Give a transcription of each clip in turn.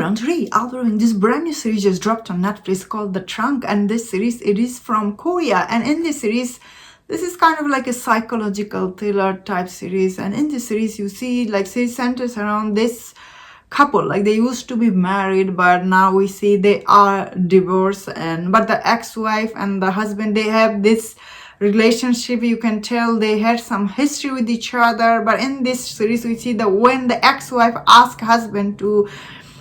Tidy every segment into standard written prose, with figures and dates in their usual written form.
Ranjari, Alvarin, this brand new series just dropped on Netflix called The Trunk, and this series, it is from Korea, and in this series, this is kind of like a psychological thriller type series, and in this series you see like series centers around this couple, like they used to be married, but now we see they are divorced, and but the ex-wife and the husband, they have this relationship. You can tell they had some history with each other, but in this series we see that when the ex-wife asks husband to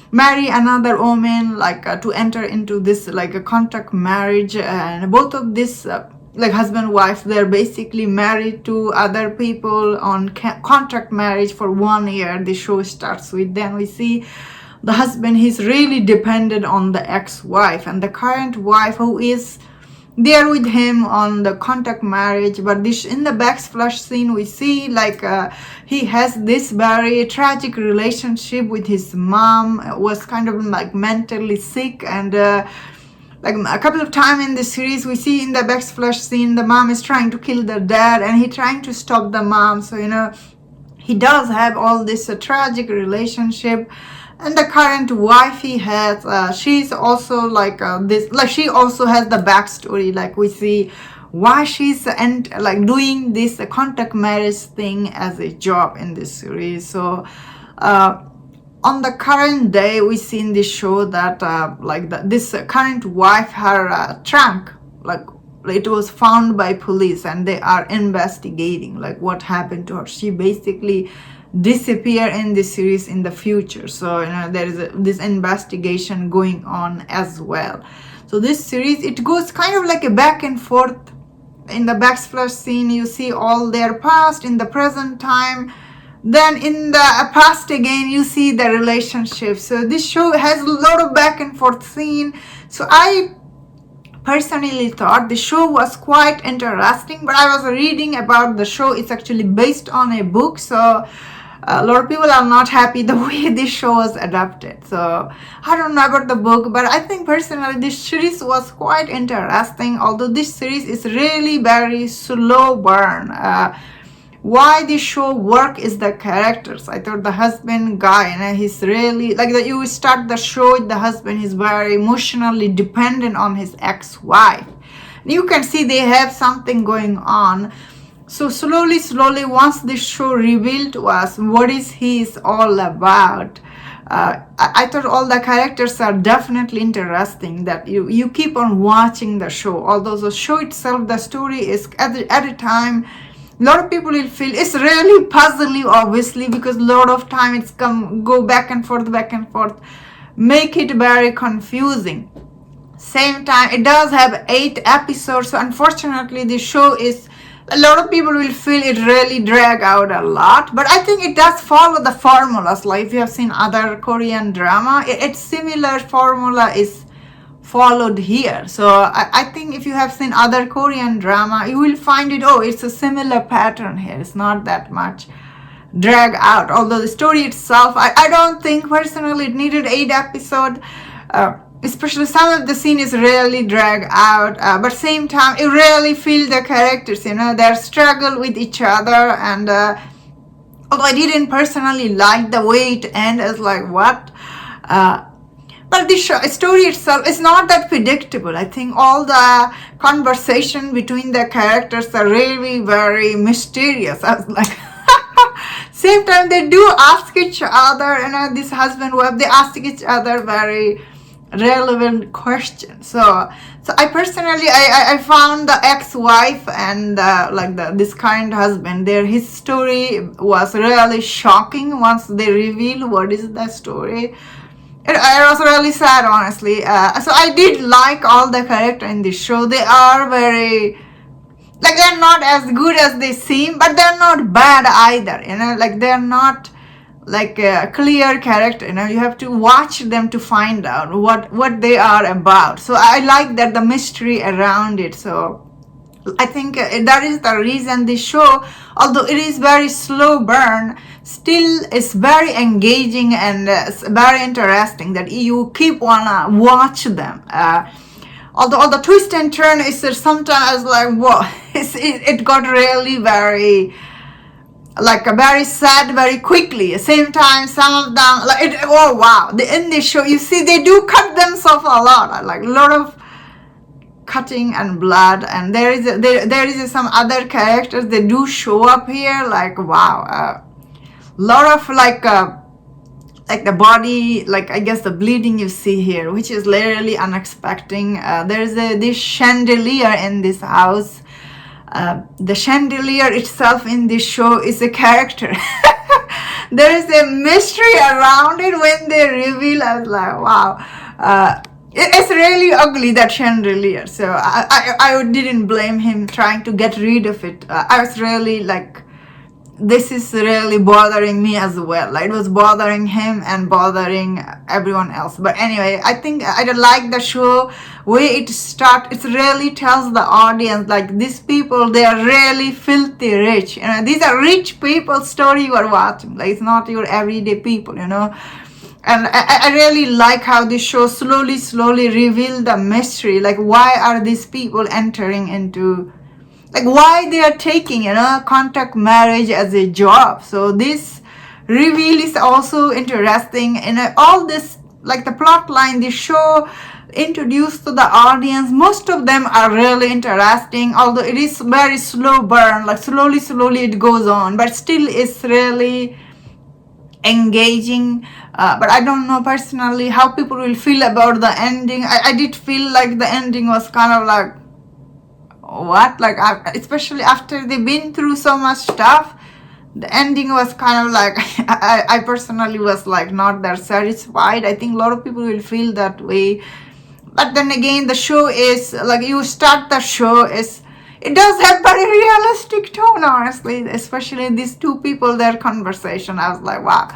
marry another woman, like to enter into this like a contract marriage, and both of this like husband wife, they're basically married to other people on contract marriage for 1 year. The show starts with, then we see the husband, he's really dependent on the ex-wife, and the current wife who is there with him on the contract marriage. But this in the backsplash scene we see like he has this very tragic relationship with his mom, was kind of like mentally sick, and like a couple of times in the series we see in the backsplash scene the mom is trying to kill the dad and he trying to stop the mom. So he does have all this tragic relationship. And the current wife he has, she's also like this, like she also has the backstory, like we see why she's like doing this contact marriage thing as a job in this series. So on the current day we see in this show that like this current wife, her trunk, like it was found by police and they are investigating like what happened to her. She basically disappear in this series in the future, so there is this investigation going on as well. So this series, it goes kind of like a back and forth. In the backsplash scene you see all their past, in the present time, then in the past again you see the relationship. So this show has a lot of back and forth scene. So I personally thought the show was quite interesting, but I was reading about the show, it's actually based on a book, so a lot of people are not happy the way this show was adapted. So I don't know about the book, but I think personally this series was quite interesting, although this series is really very slow burn. Why this show work is the characters. I thought the husband guy, he's really like that. You start the show with the husband, he's very emotionally dependent on his ex-wife. You can see they have something going on. So slowly, once this show revealed to us what is he is all about, I thought all the characters are definitely interesting, that you keep on watching the show. Although the show itself, the story is at a time, a lot of people will feel it's really puzzling, obviously, because a lot of time it's go back and forth, make it very confusing. Same time, it does have 8 episodes, so unfortunately the show is, a lot of people will feel it really drag out a lot, but I think it does follow the formulas. Like if you have seen other Korean drama, it's similar formula is followed here. So I think if you have seen other Korean drama, you will find it, oh, it's a similar pattern here. It's not that much drag out. Although the story itself, I don't think personally it needed 8 episodes. Especially some of the scene is really drag out, but same time you really feel the characters, their struggle with each other. And although I didn't personally like the way it ends, as like what, but the story itself is not that predictable. I think all the conversation between the characters are really very mysterious. I was like same time they do ask each other, this husband wife, they ask each other very relevant question. So I personally I found the ex-wife and this current husband there, his story was really shocking once they reveal what is the story. It was really sad, honestly. So I did like all the characters in this show. They are very, like, they're not as good as they seem, but they're not bad either, like they're not like a clear character, you have to watch them to find out what they are about. So I like that the mystery around it. So I think that is the reason this show, although it is very slow burn, still is very engaging and very interesting, that you keep wanna watch them. Although the twist and turn is sometimes like, whoa, it got really very like very sad very quickly. At the same time, some of them like oh wow, in this show you see they do cut themselves a lot, like a lot of cutting and blood, and there is some other characters they do show up here, like wow, lot of like the body, like I guess the bleeding you see here, which is literally unexpected. There's this chandelier in this house. The chandelier itself in this show is a character. There is a mystery around it when they reveal. I was like, wow. It's really ugly, that chandelier. So I didn't blame him trying to get rid of it. I was really like, this is really bothering me as well. Like, it was bothering him and bothering everyone else. But anyway, I think I like the show way it starts. It really tells the audience like these people, they are really filthy rich. You know, these are rich people story you are watching. Like, it's not your everyday people, you know. And I really like how this show slowly reveal the mystery. Like, why are these people entering into, like, why they are taking, you know, contact marriage as a job. So this reveal is also interesting. And all this, like the plot line, the show introduced to the audience, most of them are really interesting, although it is very slow burn, like slowly it goes on, but still it's really engaging. But I don't know personally how people will feel about the ending. I did feel like the ending was kind of like, what, like, especially after they've been through so much stuff, the ending was kind of like I personally was like not that satisfied. I think a lot of people will feel that way. But then again, the show is like, you start the show, it does have very realistic tone, honestly, especially these two people, their conversation. I was like, wow.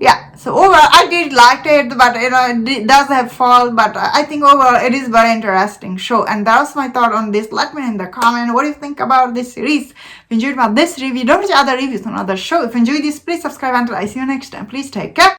Yeah, so overall I did like it, but you know, it does have fault, but I think overall it is very interesting show. And that was my thought on this. Let me know in the comment what do you think about this series. If you enjoyed about this review, don't watch other reviews on other show. If you enjoyed this, please subscribe until I see you next time. Please take care.